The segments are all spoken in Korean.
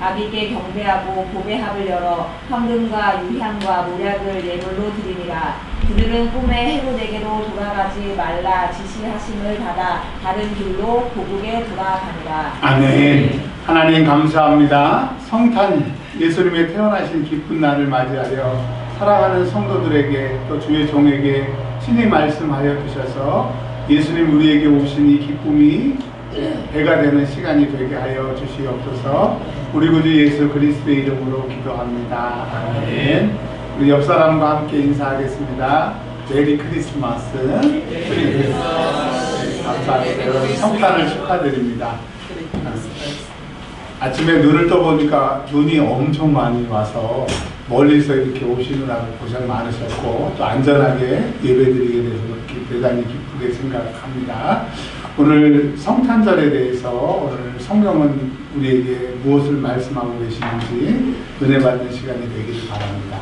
아비께 경배하고 봄의 합을 열어 황금과 유향과 모략을 예물로 드리니라. 그들은 꿈에 헤롯에게로 돌아가지 말라 지시하심을 받아 다른 길로 고국에 돌아가니라. 아멘. 하나님 감사합니다. 성탄 예수님의 태어나신 기쁜 날을 맞이하여 살아가는 성도들에게 또 주의 종에게 신이 말씀하여 주셔서 예수님 우리에게 오신 이 기쁨이 배가 되는 시간이 되게 하여 주시옵소서. 우리 구주 예수 그리스도의 이름으로 기도합니다. 아멘. 우리 옆 사람과 함께 인사하겠습니다. 메리 크리스마스. 감사합니다. 여러분 성탄을 축하드립니다. 아침에 눈을 떠보니까 눈이 엄청 많이 와서 멀리서 이렇게 오시느라고 고생 많으셨고 또 안전하게 예배드리게 돼서 대단히 기쁘게 생각합니다. 오늘 성탄절에 대해서 오늘 성경은 우리에게 무엇을 말씀하고 계시는지 은혜 받는 시간이 되기를 바랍니다.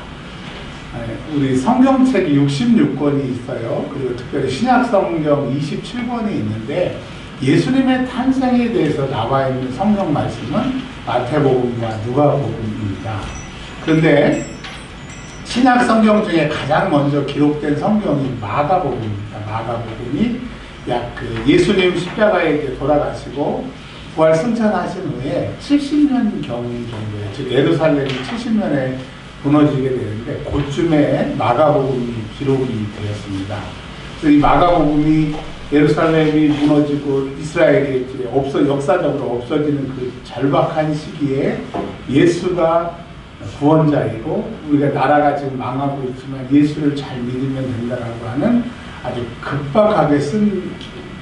우리 성경책이 66권이 있어요. 그리고 특별히 신약성경 27권이 있는데 예수님의 탄생에 대해서 나와 있는 성경 말씀은 마태복음과 누가복음입니다. 그런데 신약 성경 중에 가장 먼저 기록된 성경이 마가복음입니다. 마가복음이 약 예수님 십자가에 돌아가시고 부활 승천하신 후에 70년 경 정도에, 즉 예루살렘이 70년에 무너지게 되는데 그쯤에 마가복음이 기록이 되었습니다. 그래서 이 마가복음이 예루살렘이 무너지고 이스라엘이 역사적으로 없어지는 그 절박한 시기에 예수가 구원자이고 우리가 나라가 지금 망하고 있지만 예수를 잘 믿으면 된다라고 하는 아주 급박하게 쓴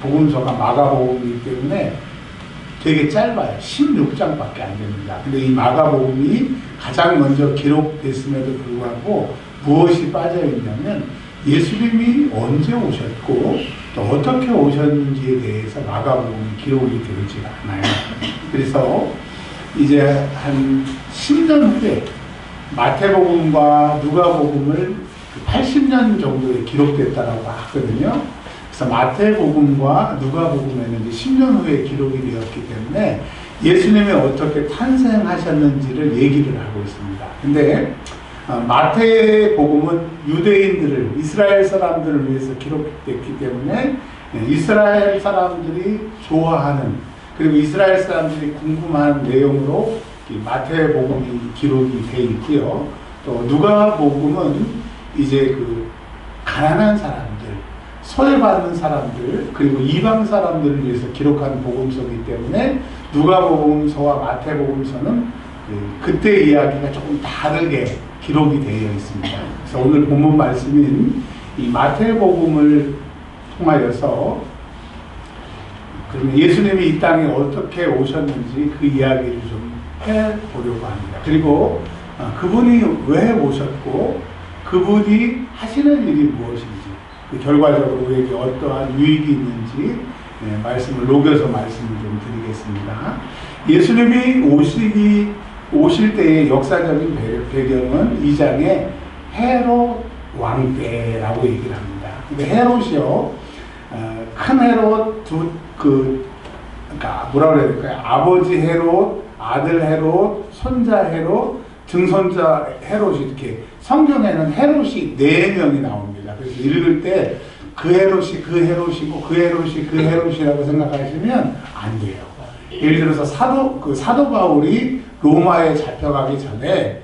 복음서가 마가복음이기 때문에 되게 짧아요. 16장밖에 안 됩니다. 근데 이 마가복음이 가장 먼저 기록됐음에도 불구하고 무엇이 빠져 있냐면 예수님이 언제 오셨고 또 어떻게 오셨는지에 대해서 마가복음이 기록이 되지가 않아요. 그래서 이제 한 10년 후에 마태복음과 누가복음을 80년 정도에 기록됐다라고 하거든요. 그래서 마태복음과 누가복음에는 이제 10년 후에 기록이 되었기 때문에 예수님이 어떻게 탄생하셨는지를 얘기를 하고 있습니다. 근데 마태복음은 유대인들을, 이스라엘 사람들을 위해서 기록됐기 때문에 이스라엘 사람들이 좋아하는, 그리고 이스라엘 사람들이 궁금한 내용으로 마태복음이 기록이 되어 있고요. 또 누가복음은 이제 가난한 사람들, 소외받는 사람들, 그리고 이방 사람들을 위해서 기록한 복음서이기 때문에 누가복음서와 마태복음서는 그때 이야기가 조금 다르게 기록이 되어 있습니다. 그래서 오늘 본문 말씀인 이 마태복음을 통하여서 그러면 예수님이 이 땅에 어떻게 오셨는지 그 이야기를 좀 해보려고 합니다. 그리고 그분이 왜 오셨고 그분이 하시는 일이 무엇인지, 그 결과적으로 우리에게 어떠한 유익이 있는지 말씀을 녹여서 말씀을 좀 드리겠습니다. 예수님이 오실 때의 역사적인 배경은 2장에 헤롯 왕 때라고 얘기를 합니다. 근데 헤롯이요, 큰 헤롯, 그러니까 뭐라 그래야 될까요? 아버지 헤롯, 아들 헤롯, 손자 헤롯, 증손자 헤롯이 이렇게 성경에는 헤롯이 4명이 나옵니다. 그래서 읽을 때 그 헤롯이 그 헤롯이고 그 헤롯이 그 헤롯이라고 생각하시면 안 돼요. 예를 들어서 사도 바울이 로마에 잡혀가기 전에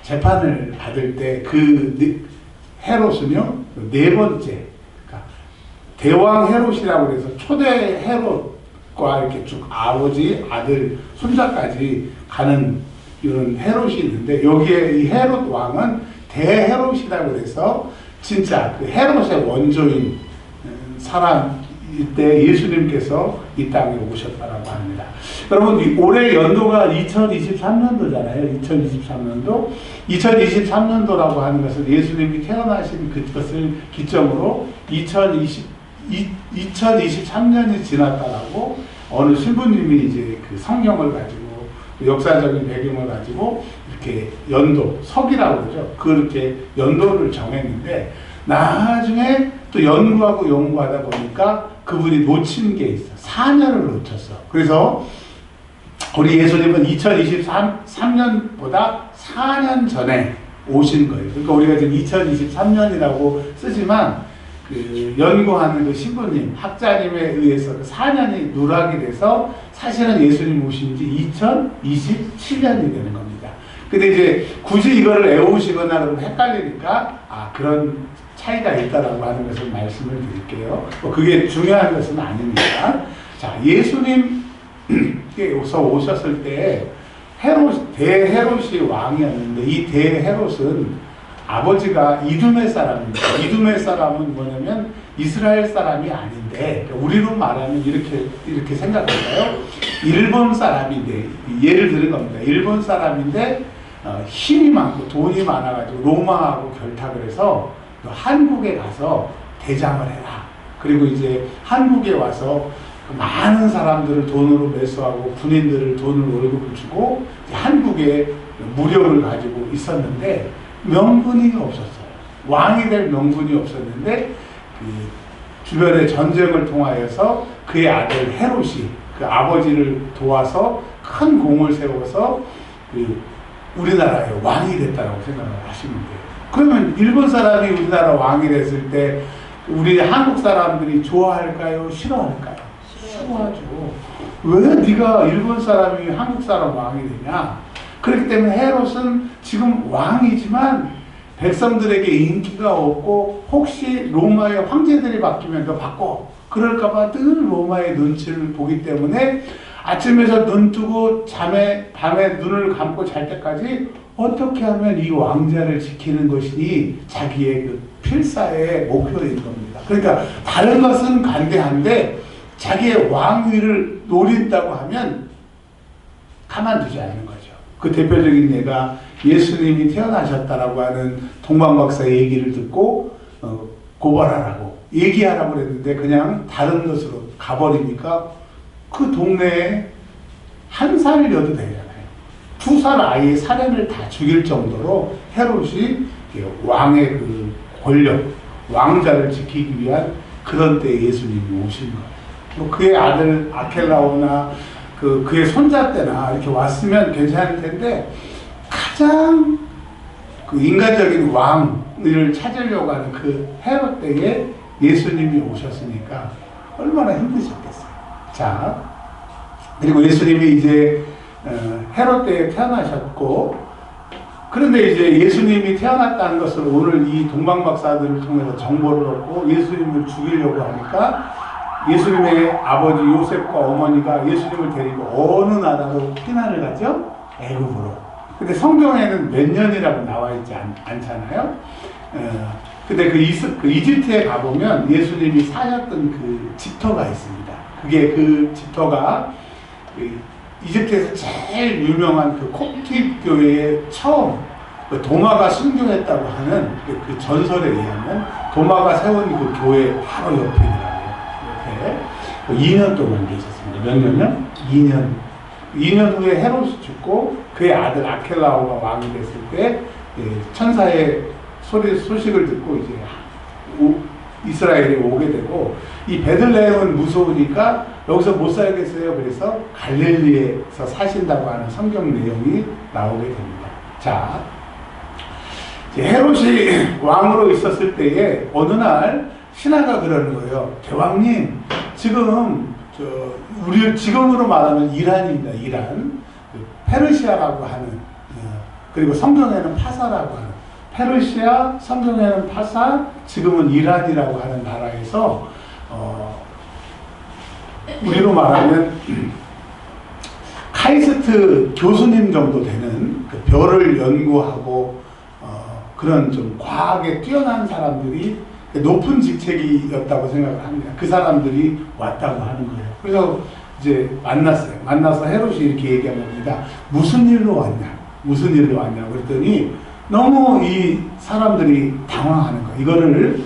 재판을 받을 때 그 헤롯은요, 4번째, 그러니까 대왕 헤롯이라고 해서 초대 헤롯과 이렇게 쭉 아버지, 아들, 손자까지 가는 이런 헤롯이 있는데 여기에 이 헤롯 왕은 대헤롯이라고 해서 진짜 그 헤롯의 원조인 사람일 때 예수님께서 이 땅에 오셨다라고 합니다. 여러분, 올해 연도가 2023년도잖아요. 2023년도. 2023년도라고 하는 것은 예수님이 태어나신 그것을 기점으로 2023년이 지났다라고 어느 신부님이 이제 그 성경을 가지고 역사적인 배경을 가지고 이렇게 연도, 석이라고 그러죠. 그렇게 연도를 정했는데 나중에 또 연구하다 보니까 그분이 놓친 게 있어. 4년을 놓쳤어. 그래서 우리 예수님은 2023년보다 4년 전에 오신 거예요. 그러니까 우리가 지금 2023년이라고 쓰지만 그 연구하는 그 신부님, 학자님에 의해서 그 4년이 누락이 돼서 사실은 예수님 오신 지 2027년이 되는 겁니다. 근데 이제 굳이 이거를 애우시거나 그러면 헷갈리니까 그런 차이가 있다라고 하는 것을 말씀을 드릴게요. 그게 중요한 것은 아닙니다. 자, 예수님께서 오셨을 때 대헤롯이 왕이었는데 이 대헤롯은 아버지가 이두메 사람입니다. 이두메 사람은 뭐냐면 이스라엘 사람이 아닌데 우리로 말하면 이렇게 생각할까요? 일본 사람인데 예를 드는 겁니다. 일본 사람인데 힘이 많고 돈이 많아가지고 로마하고 결탁을 해서 한국에 가서 대장을 해라. 그리고 이제 한국에 와서 많은 사람들을 돈으로 매수하고 군인들을 돈을 월급을 주고 한국에 무력을 가지고 있었는데 명분이 없었어요. 왕이 될 명분이 없었는데 그 주변에 전쟁을 통하여서 그의 아들 헤롯이 그 아버지를 도와서 큰 공을 세워서 그 우리나라의 왕이 됐다고 생각을 하시면 돼요. 그러면 일본 사람이 우리나라 왕이 됐을 때 우리 한국 사람들이 좋아할까요? 싫어할까요? 싫어하죠. 왜 네가 일본 사람이 한국 사람 왕이 되냐? 그렇기 때문에 헤롯은 지금 왕이지만 백성들에게 인기가 없고 혹시 로마의 황제들이 바뀌면 너 바꿔. 그럴까봐 늘 로마의 눈치를 보기 때문에 아침에서 눈 뜨고 밤에 눈을 감고 잘 때까지 어떻게 하면 이 왕자를 지키는 것이니 자기의 그 필사의 목표인 겁니다. 그러니까 다른 것은 간대한데 자기의 왕위를 노린다고 하면 가만두지 않는 거죠. 그 대표적인 예가 예수님이 태어나셨다라고 하는 동방박사의 얘기를 듣고 고발하라고 얘기하라고 그랬는데 그냥 다른 것으로 가버리니까 그 동네에 한 살이려도 되잖아요. 2살 아이의 사례를 다 죽일 정도로 헤롯이 왕의 그 권력, 왕자를 지키기 위한 그런 때 예수님이 오신 거예요. 뭐 그의 아들 아켈라오나 그의 손자 때나 이렇게 왔으면 괜찮을 텐데 가장 그 인간적인 왕을 찾으려고 하는 그 헤롯 때에 예수님이 오셨으니까 얼마나 힘드셨겠어요. 자, 그리고 예수님이 이제 헤롯 때에 태어나셨고, 그런데 이제 예수님이 태어났다는 것을 오늘 이 동방박사들을 통해서 정보를 얻고 예수님을 죽이려고 하니까 예수님의 아버지 요셉과 어머니가 예수님을 데리고 어느 나라로 피난을 가죠? 애굽으로. 근데 성경에는 몇 년이라고 나와 있지 않잖아요. 근데 그 이집트에 가보면 예수님이 사셨던 그 집터가 있습니다. 그게 그 집터가 이집트에서 제일 유명한 그 콥틱 교회의 처음 도마가 순교했다고 하는 그 전설에 의하면 도마가 세운 그 교회 바로 옆이더라고요. 2년 동안 계셨습니다. 몇 년요? 2년. 2년 후에 헤롯이 죽고 그의 아들 아켈라오가 왕이 됐을 때 천사의 소식을 듣고 이제 이스라엘에 오게 되고, 이 베들레헴은 무서우니까 여기서 못 살겠어요. 그래서 갈릴리에서 사신다고 하는 성경 내용이 나오게 됩니다. 자, 헤롯이 왕으로 있었을 때에 어느 날 신하가 그러는 거예요. 대왕님, 지금 우리 지금으로 말하면 이란입니다. 이란, 페르시아라고 하는, 그리고 성경에는 파사라고 하는, 페르시아, 성경에는 파사, 지금은 이란이라고 하는 나라에서 우리로 말하면 카이스트 교수님 정도 되는 그 별을 연구하고 그런 좀 과학에 뛰어난 사람들이 높은 직책이었다고 생각을 합니다. 그 사람들이 왔다고 하는 거예요. 그래서 이제 만났어요. 만나서 헤롯이 이렇게 얘기한 겁니다. 무슨 일로 왔냐? 무슨 일로 왔냐? 그랬더니 너무 이 사람들이 당황하는 거예요. 이거를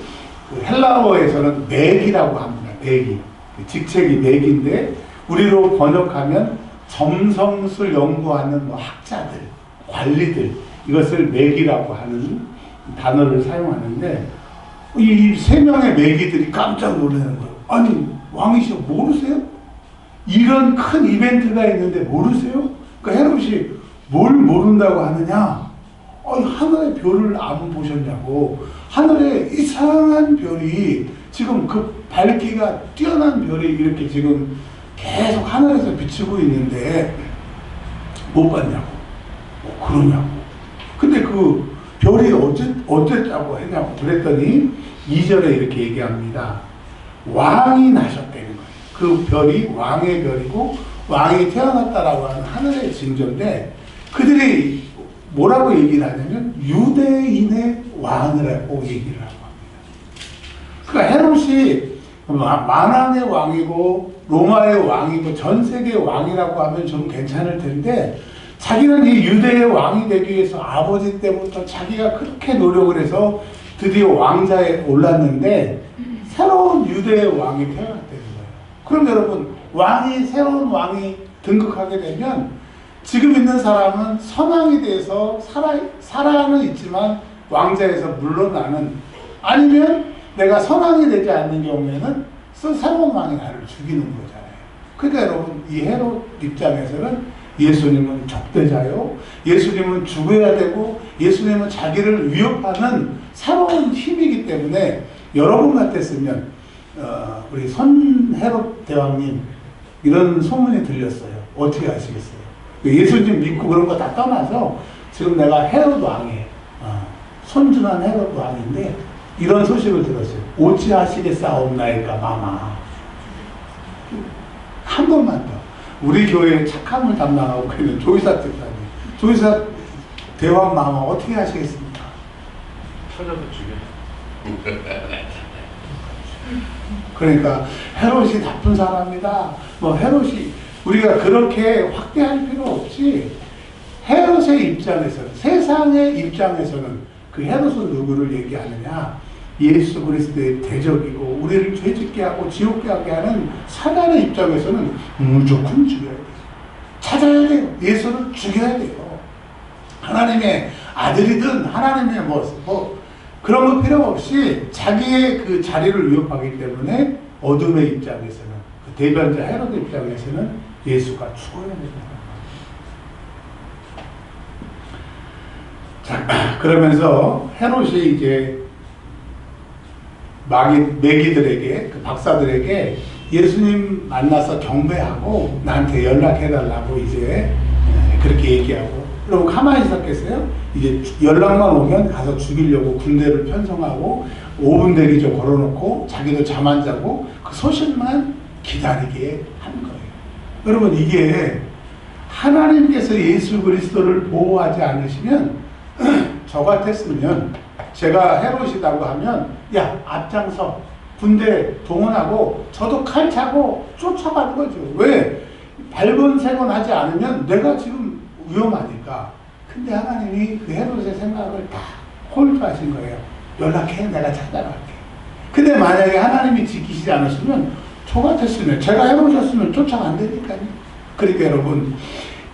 헬라어에서는 맥이라고 합니다. 맥이. 직책이 맥인데 우리로 번역하면 점성술 연구하는 뭐 학자들, 관리들, 이것을 맥이라고 하는 단어를 사용하는데 이 3명의 매기들이 깜짝 놀라는 거예요. 아니, 왕이시여 모르세요? 이런 큰 이벤트가 있는데 모르세요? 그러니까 헤롯이 뭘 모른다고 하느냐? 하늘의 별을 안 보셨냐고. 하늘에 이상한 별이 지금 그 밝기가 뛰어난 별이 이렇게 지금 계속 하늘에서 비치고 있는데 못 봤냐고. 그러냐고. 근데 그 별이 어쨌다고 했냐고 그랬더니 2절에 이렇게 얘기합니다. 왕이 나셨다는 거예요. 그 별이 왕의 별이고 왕이 태어났다라고 하는 하늘의 징조인데 그들이 뭐라고 얘기를 하냐면 유대인의 왕이라고 얘기를 하고 합니다. 그러니까 헤롯이 만왕의 왕이고 로마의 왕이고 전 세계의 왕이라고 하면 좀 괜찮을 텐데 자기는 이 유대의 왕이 되기 위해서 아버지 때부터 자기가 그렇게 노력을 해서 드디어 왕자에 올랐는데 새로운 유대의 왕이 태어났다는 거예요. 그럼 여러분 새로운 왕이 등극하게 되면 지금 있는 사람은 선왕이 돼서 살아는 있지만 왕자에서 물러나는 아니면 내가 선왕이 되지 않는 경우에는 새로운 왕이 나를 죽이는 거잖아요. 그러니까 여러분 이 헤롯 입장에서는 예수님은 적대자요. 예수님은 죽어야 되고 예수님은 자기를 위협하는 새로운 힘이기 때문에 여러분 같았으면 우리 선헤롯 대왕님 이런 소문이 들렸어요. 어떻게 하시겠어요? 예수님 믿고 그런 거 다 떠나서 지금 내가 헤롯 왕이에요. 손준한 헤롯 왕인데 이런 소식을 들었어요. 어찌하시겠사옵나이까 마마. 한 번만 더. 우리 교회에 착함을 담당하고 있는 조이사 집사님. 조이사 대왕 마마 어떻게 하시겠습니까? 찾아서 죽여. 그러니까 헤롯이 나쁜 사람이다. 헤롯이 우리가 그렇게 확대할 필요 없이 헤롯의 입장에서는 세상의 입장에서는 그 헤롯은 누구를 얘기하느냐? 예수 그리스도의 대적이고 우리를 죄짓게 하고 지옥게 하게 하는 사단의 입장에서는 무조건 죽여야 돼요. 찾아야 돼요. 예수를 죽여야 돼요. 하나님의 아들이든 하나님의 그런 거 필요 없이 자기의 그 자리를 위협하기 때문에 어둠의 입장에서는 그 대변자 헤롯의 입장에서는 예수가 죽어야 됩니다. 자, 그러면서 헤롯이 이제 매기들에게 그 박사들에게 예수님 만나서 경배하고 나한테 연락해달라고 이제 그렇게 얘기하고 그럼 가만히 있었겠어요? 이제 연락만 오면 가서 죽이려고 군대를 편성하고 5분 대기조 걸어놓고 자기도 잠 안 자고 그 소식만 기다리게 한 거예요. 여러분 이게 하나님께서 예수 그리스도를 보호하지 않으시면 저 같았으면 제가 헤롯이라고 하면 야 앞장서 군대 동원하고 저도 칼 차고 쫓아가는 거죠. 왜? 발본색원 하지 않으면 내가 지금 위험하니까. 근데 하나님이 그 헤롯의 생각을 다 홀드하신 거예요. 연락해 내가 찾아갈게. 근데 만약에 하나님이 지키시지 않으시면 저 같았으면 제가 헤롯이었으면 쫓아간다니까요. 그러니까 여러분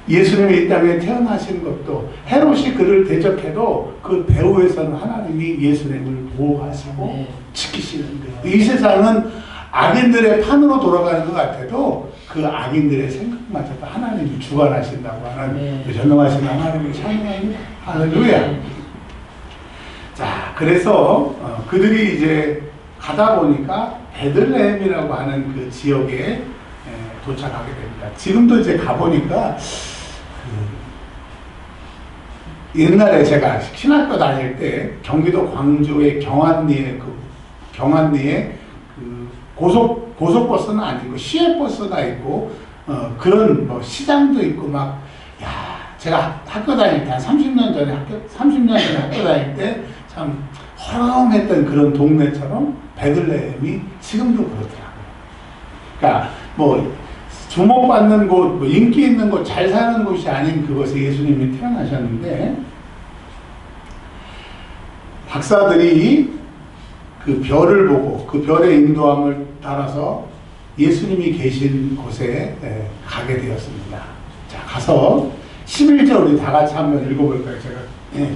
예수님이 이 땅에 태어나신 것도 헤롯이 그를 대적해도 그 배후에서는 하나님이 예수님을 보호하시고 지키시는 거예요. 이 세상은 악인들의 판으로 돌아가는 것 같아도 그 악인들의 생각마저도 하나님이 주관하신다고 하는 전능하신 하나님을 찬양합니다. 할렐루야. 자, 그래서 그들이 이제 가다 보니까 베들레헴이라고 하는 그 지역에 도착하게 됩니다. 지금도 이제 가보니까 옛날에 제가 신학교 다닐 때 경기도 광주의 경안리에 그 고속버스는 아니고 시외버스가 있고 그런 시장도 있고 제가 학교 다닐 때 한 30년 전에 학교 다닐 때 참 허름했던 그런 동네처럼 베들레헴이 지금도 그렇더라고요. 그러니까 주목받는 곳, 인기 있는 곳, 잘 사는 곳이 아닌 그곳에 예수님이 태어나셨는데 박사들이 그 별을 보고 그 별의 인도함을 따라서 예수님이 계신 곳에 가게 되었습니다. 자, 가서 11절 우리 다 같이 한번 읽어볼까요? 제가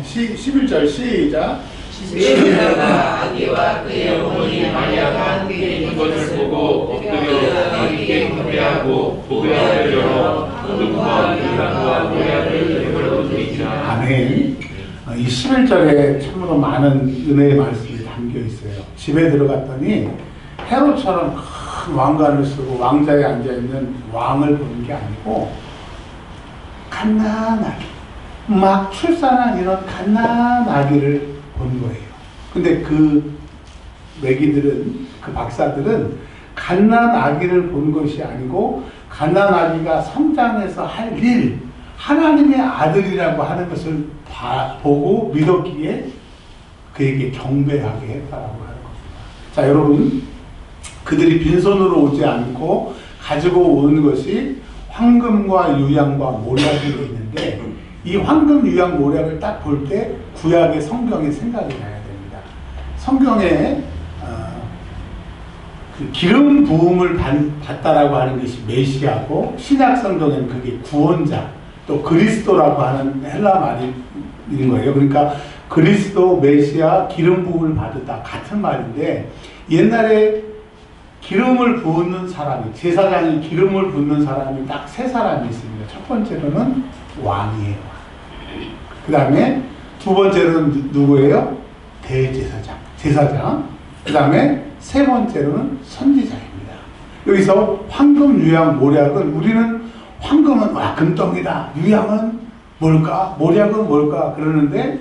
11절 시작. 시베리아가 아기와 그의 어머니 마리아가 함께 있는 것을 보고 엎드려 하나님께 경배하고 보배를 열어 황금과 유향과 모략을 내버려 두리라. 아멘. 이 11절에 참으로 많은 은혜의 말씀이 담겨 있어요. 집에 들어갔더니 헤롯처럼 큰 왕관을 쓰고 왕자에 앉아있는 왕을 보는 게 아니고 갓난아기, 막 출산한 이런 갓난아기를 본 거예요. 근데 그 매기들은, 그 박사들은 갓난아기를 본 것이 아니고 갓난아기가 성장해서 할 일, 하나님의 아들이라고 하는 것을 보고 믿었기에 그에게 경배하게 했다라고 하는 겁니다. 자, 여러분, 그들이 빈손으로 오지 않고 가지고 온 것이 황금과 유향과 모략이 있는데, 이 황금, 유향, 모략을 딱 볼 때 구약의 성경이 생각이 나야 됩니다. 성경에 그 기름 부음을 받다라고 하는 것이 메시아고, 신약 성경에는 그게 구원자, 또 그리스도라고 하는 헬라 말인 거예요. 그러니까 그리스도, 메시아, 기름 부음을 받았다 같은 말인데, 옛날에 기름을 부는 사람이, 제사장이 기름을 붓는 사람이 딱 세 사람이 있습니다. 첫 번째로는 왕이에요. 그 다음에 두 번째로는 누구예요? 대제사장, 제사장. 그 다음에 세 번째로는 선지자입니다. 여기서 황금, 유향, 모략은, 우리는 황금은 금덩이다, 유향은 뭘까, 모략은 뭘까 그러는데,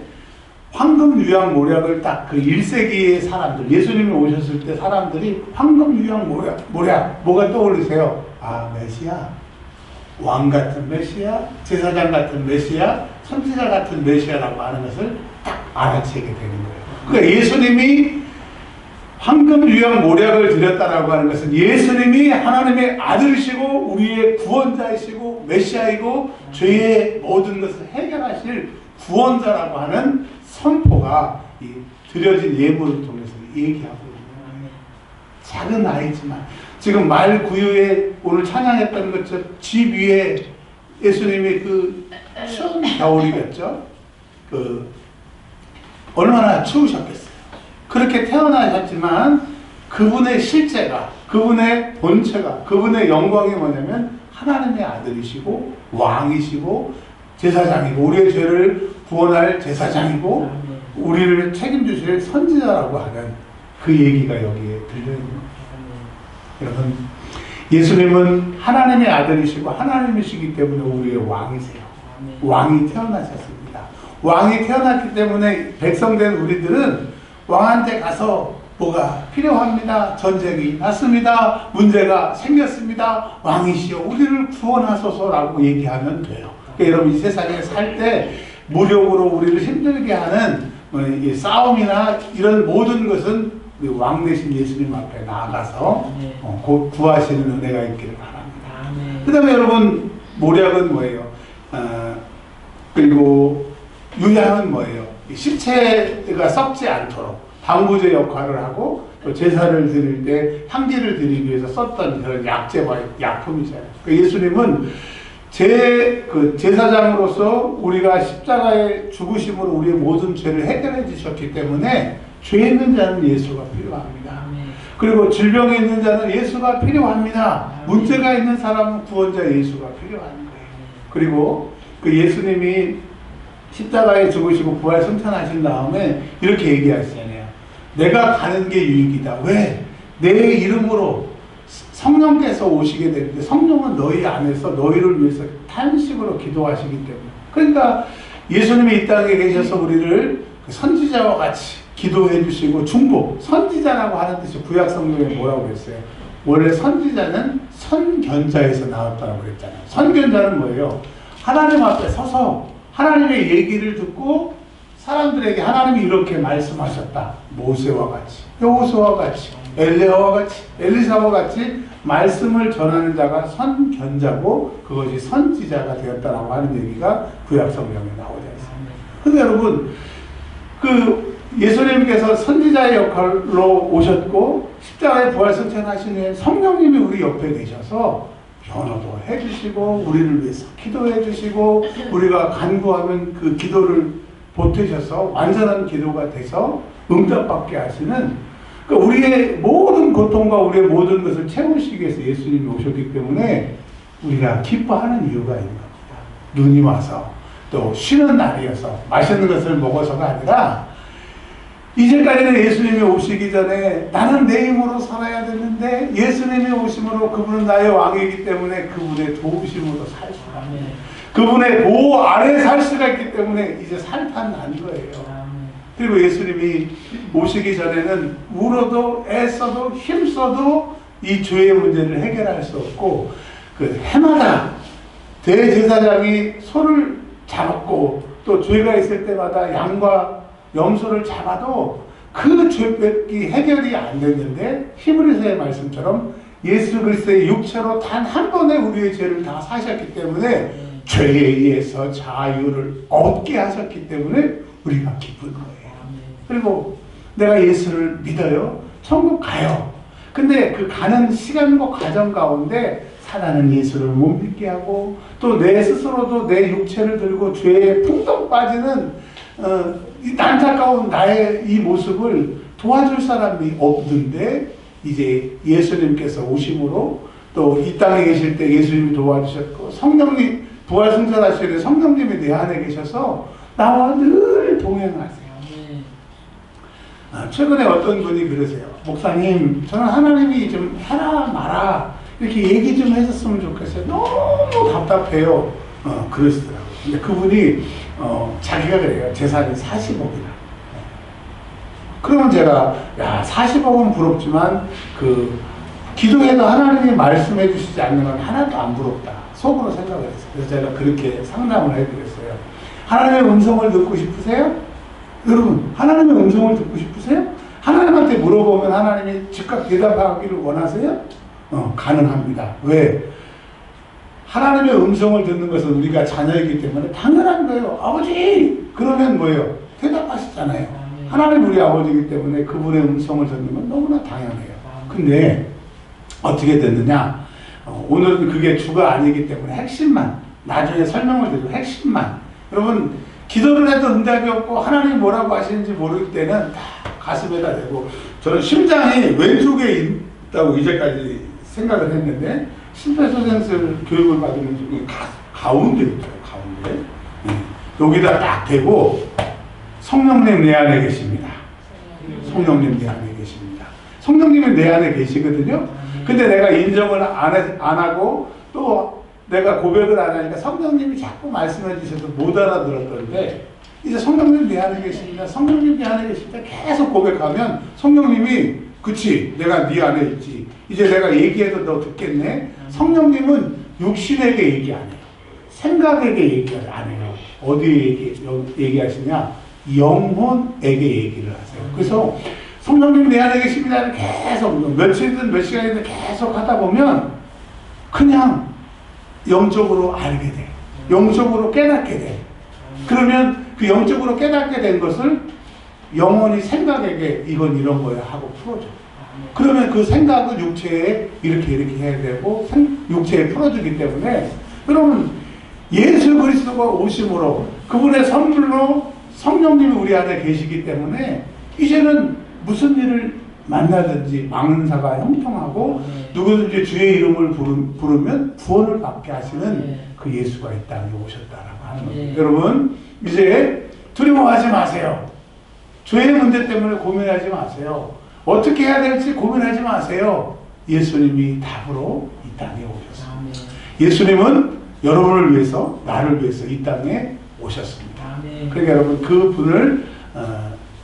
황금, 유향, 모략을 딱 그 1세기의 사람들, 예수님이 오셨을 때 사람들이 황금, 유향, 모략 뭐가 떠오르세요? 아, 메시아, 왕 같은 메시아, 제사장 같은 메시아, 선지자 같은 메시아라고 하는 것을 딱 알아채게 되는 거예요. 그러니까 예수님이 황금, 유향, 모략을 드렸다라고 하는 것은 예수님이 하나님의 아들이시고 우리의 구원자이시고 메시아이고 죄의 모든 것을 해결하실 구원자라고 하는 선포가 이 드려진 예물을 통해서 얘기하고 있는, 작은 아이지만 지금 말 구유에 오늘 찬양했던 것처럼 집 위에 예수님이 그 추운 겨울이겠죠. 얼마나 추우셨겠어요. 그렇게 태어나셨지만 그분의 실제가, 그분의 본체가, 그분의 영광이 뭐냐면 하나님의 아들이시고 왕이시고 제사장이고, 우리의 죄를 구원할 제사장이고 우리를 책임지실 선지자라고 하는 그 얘기가 여기에 들려있는 겁니다. 여러분, 예수님은 하나님의 아들이시고 하나님이시기 때문에 우리의 왕이세요. 왕이 태어나셨습니다. 왕이 태어났기 때문에 백성된 우리들은 왕한테 가서 뭐가 필요합니다, 전쟁이 났습니다, 문제가 생겼습니다, 왕이시여 우리를 구원하소서라고 얘기하면 돼요. 그러니까 여러분, 이 세상에 살 때 무력으로 우리를 힘들게 하는 싸움이나 이런 모든 것은 우리 왕 대신 예수님 앞에 나아가서 곧 구하시는 은혜가 있기를 바랍니다. 그 다음에 여러분, 모략은 뭐예요? 그리고 유향은 뭐예요? 시체가 썩지 않도록 방부제 역할을 하고, 또 제사를 드릴 때 향기를 드리기 위해서 썼던 그런 약재와 약품이잖아요. 그러니까 예수님은 제사장으로서 우리가 십자가의 죽으심으로 우리의 모든 죄를 해결해 주셨기 때문에 죄 있는 자는 예수가 필요합니다. 그리고 질병에 있는 자는 예수가 필요합니다. 문제가 있는 사람은 구원자 예수가 필요한 거예요. 그리고 그 예수님이 십자가에 죽으시고 부활 승천하신 다음에 이렇게 얘기하시잖아요. 내가 가는 게 유익이다. 왜? 내 이름으로 성령께서 오시게 되는데, 성령은 너희 안에서 너희를 위해서 탄식으로 기도하시기 때문에. 그러니까 예수님이 이 땅에 계셔서 우리를 선지자와 같이 기도해 주시고, 중보, 선지자라고 하는 뜻이 구약 성경에 뭐라고 그랬어요? 원래 선지자는 선견자에서 나왔다고 그랬잖아요. 선견자는 뭐예요? 하나님 앞에 서서 하나님의 얘기를 듣고 사람들에게 하나님이 이렇게 말씀하셨다, 모세와 같이, 여호수아와 같이, 엘리야와 같이, 엘리사와 같이 말씀을 전하는 자가 선견자고, 그것이 선지자가 되었다라고 하는 얘기가 구약 성경에 나오지 않습니다. 그런데 여러분, 그 예수님께서 선지자의 역할로 오셨고 십자가에 부활 승천하신 후에 성령님이 우리 옆에 계셔서 변호도 해주시고 우리를 위해서 기도해 주시고, 우리가 간구하면 그 기도를 보태셔서 완전한 기도가 돼서 응답받게 하시는 그러니까 우리의 모든 고통과 우리의 모든 것을 채우시기 위해서 예수님이 오셨기 때문에 우리가 기뻐하는 이유가 있는 겁니다. 눈이 와서 또 쉬는 날이어서 맛있는 것을 먹어서가 아니라 이제까지는 예수님이 오시기 전에 나는 내 힘으로 살아야 되는데 예수님이 오심으로 그분은 나의 왕이기 때문에 그분의 도우심으로 살 수가 있어요. 그분의 보호 아래 살 수가 있기 때문에 이제 살판 난 거예요. 그리고 예수님이 오시기 전에는 울어도 애써도 힘써도 이 죄의 문제를 해결할 수 없고 그 해마다 대제사장이 소를 잡았고 또 죄가 있을 때마다 양과 염소를 잡아도 그 죄벽이 해결이 안 됐는데 히브리서의 말씀처럼 예수 그리스도의 육체로 단 한 번에 우리의 죄를 다 사셨기 때문에 죄에 의해서 자유를 얻게 하셨기 때문에 우리가 기쁜 거예요. 그리고 내가 예수를 믿어요. 천국 가요. 근데 그 가는 시간과 과정 가운데 사단은 예수를 못 믿게 하고 또 내 스스로도 내 육체를 들고 죄에 풍덩 빠지는 이 안타까운 나의 이 모습을 도와줄 사람이 없는데 이제 예수님께서 오심으로 또 이 땅에 계실 때 예수님이 도와주셨고 성령님 부활승천하실 때 성령님이 내 안에 계셔서 나와 늘 동행하세요. 최근에 어떤 분이 그러세요. 목사님, 저는 하나님이 좀 해라 마라 이렇게 얘기 좀 해줬으면 좋겠어요. 너무 답답해요. 그러시더라고요. 근데 그분이 자기가 그래요. 재산이 40억이라. 그러면 제가 야 40억은 부럽지만 그 기도해도 하나님이 말씀해 주시지 않는 건 하나도 안 부럽다. 속으로 생각을 했어요. 그래서 제가 그렇게 상담을 해드렸어요. 하나님의 음성을 듣고 싶으세요? 여러분 하나님의 음성을 듣고 싶으세요? 하나님한테 물어보면 하나님이 즉각 대답하기를 원하세요? 가능합니다. 왜? 하나님의 음성을 듣는 것은 우리가 자녀이기 때문에 당연한 거예요. 아버지! 그러면 뭐예요? 대답하시잖아요. 하나님 우리 아버지이기 때문에 그분의 음성을 듣는 건 너무나 당연해요. 근데 어떻게 됐느냐? 오늘은 그게 주가 아니기 때문에 핵심만 나중에 설명을 드리고 핵심만 여러분 기도를 해도 응답이 없고 하나님이 뭐라고 하시는지 모를 때는 다 가슴에다 대고 저는 심장이 왼쪽에 있다고 이제까지 생각을 했는데 심폐소생술 교육을 받으면 가운데 있어요. 가운데 여기다 딱 대고 성령님 내 안에 계십니다. 성령님 내 안에 계십니다. 성령님이 내 안에 계시거든요. 근데 내가 인정을 안 하고 또 내가 고백을 안 하니까 성령님이 자꾸 말씀해 주셔서 못 알아들었던데 이제 성령님 내 안에 계십니다. 성령님 내 안에 계실 때 계속 고백하면 성령님이 그치 내가 네 안에 있지. 이제 내가 얘기해도 너 듣겠네. 성령님은 육신에게 얘기 안 해요. 생각에게 얘기 안 해요. 어디에 얘기하시냐? 영혼에게 얘기를 하세요. 그래서 성령님 내 안에 계십니다. 계속 며칠이든 몇 시간이든 계속 하다 보면 그냥 영적으로 알게 돼. 영적으로 깨닫게 돼. 그러면 그 영적으로 깨닫게 된 것을 영혼이 생각에게 이건 이런 거야 하고 풀어줘. 그러면 그 생각은 육체에 이렇게 해야 되고 육체에 풀어주기 때문에 여러분 예수 그리스도가 오심으로 그분의 선물로 성령님이 우리 안에 계시기 때문에 이제는 무슨 일을 만나든지 망은사가 형통하고 누구든지 주의 이름을 부르면 구원을 받게 하시는 그 예수가 이 땅에 오셨다라고 하는 겁니다. 여러분 이제 두려워하지 마세요. 죄의 문제 때문에 고민하지 마세요. 어떻게 해야 될지 고민하지 마세요. 예수님이 답으로 이 땅에 오셨습니다. 예수님은 여러분을 위해서 나를 위해서 이 땅에 오셨습니다. 그러니까 여러분 그 분을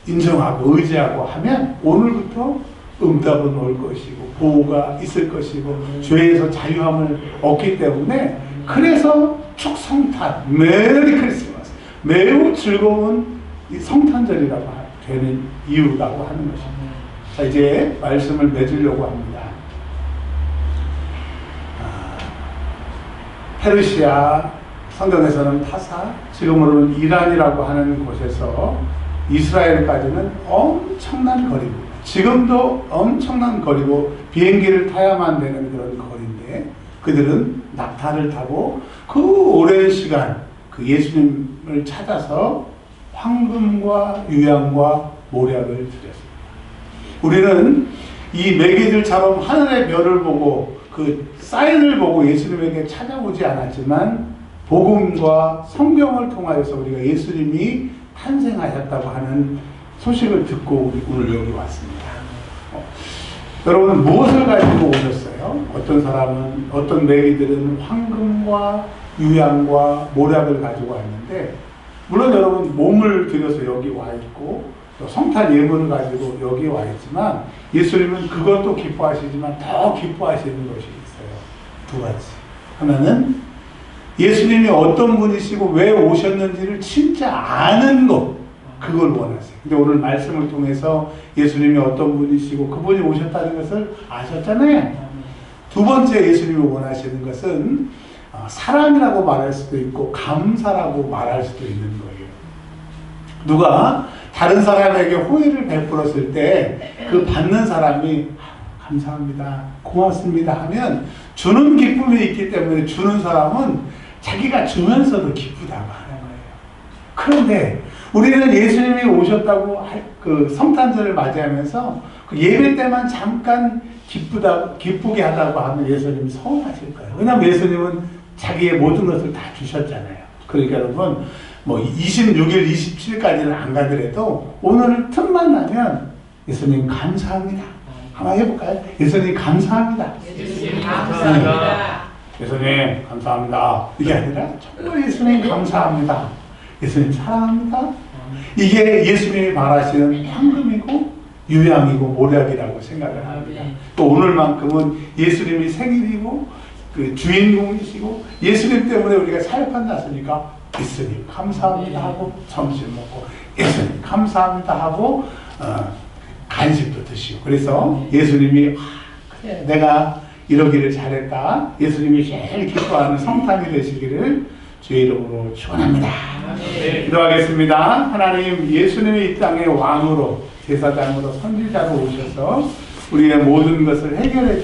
인정하고 의지하고 하면 오늘부터 응답은 올 것이고 보호가 있을 것이고 죄에서 자유함을 얻기 때문에 그래서 축성탄 메리 크리스마스 매우 즐거운 이 성탄절이라고 되는 이유라고 하는 것입니다. 자 이제 말씀을 맺으려고 합니다. 페르시아 성경에서는 타사 지금으로는 이란이라고 하는 곳에서 이스라엘까지는 엄청난 거리입니다. 지금도 엄청난 거리고 비행기를 타야만 되는 그런 거리인데 그들은 낙타를 타고 그 오랜 시간 그 예수님을 찾아서 황금과 유향과 모략을 드렸습니다. 우리는 이 매기들처럼 하늘의 별을 보고 그 사인을 보고 예수님에게 찾아오지 않았지만 복음과 성경을 통하여서 우리가 예수님이 탄생하셨다고 하는 소식을 듣고 오늘 여기 왔습니다. 여러분 무엇을 가지고 오셨어요? 어떤 매기들은 황금과 유향과 모략을 가지고 왔는데, 물론 여러분 몸을 들여서 여기 와 있고 또 성탄 예물을 가지고 여기 와 있지만, 예수님은 그것도 기뻐하시지만 더 기뻐하시는 것이 있어요. 두 가지. 하나는 예수님이 어떤 분이시고 왜 오셨는지를 진짜 아는 것, 그걸 원하세요. 근데 오늘 말씀을 통해서 예수님이 어떤 분이시고 그분이 오셨다는 것을 아셨잖아요. 두 번째 예수님이 원하시는 것은 사랑이라고 말할 수도 있고 감사라고 말할 수도 있는 거예요. 누가 다른 사람에게 호의를 베풀었을 때 그 받는 사람이 감사합니다, 고맙습니다 하면 주는 기쁨이 있기 때문에 주는 사람은 자기가 주면서도 기쁘다고 하는 거예요. 그런데 우리는 예수님이 오셨다고 그 성탄절을 맞이하면서 그 예배 때만 잠깐 기쁘게 하다고 하면 예수님이 서운하실 거예요. 왜냐하면 예수님은 자기의 모든 것을 다 주셨잖아요. 그러니까 여러분, 뭐 26일, 27일까지는 안 가더라도 오늘 틈만 나면 예수님 감사합니다. 한번 해볼까요? 예수님 감사합니다. 예수님 감사합니다. 예수님 감사합니다. 이게 아니라 정말 예수님 감사합니다. 예수님 사랑합니다. 이게 예수님이 바라시는 황금이고 유향이고 모략이라고 생각을 합니다. 또 오늘만큼은 예수님이 생일이고 그 주인공이시고 예수님 때문에 우리가 사역한 났으니까 예수님 감사합니다 하고 점심 먹고 예수님 감사합니다 하고 간식도 드시고, 그래서 예수님이 그래, 내가 이러기를 잘했다, 예수님이 제일 기뻐하는 성탄이 되시기를 주의 이름으로 축원합니다. 기도하겠습니다. 하나님, 예수님이 이 땅의 왕으로 제사장으로 선지자로 오셔서 우리의 모든 것을 해결해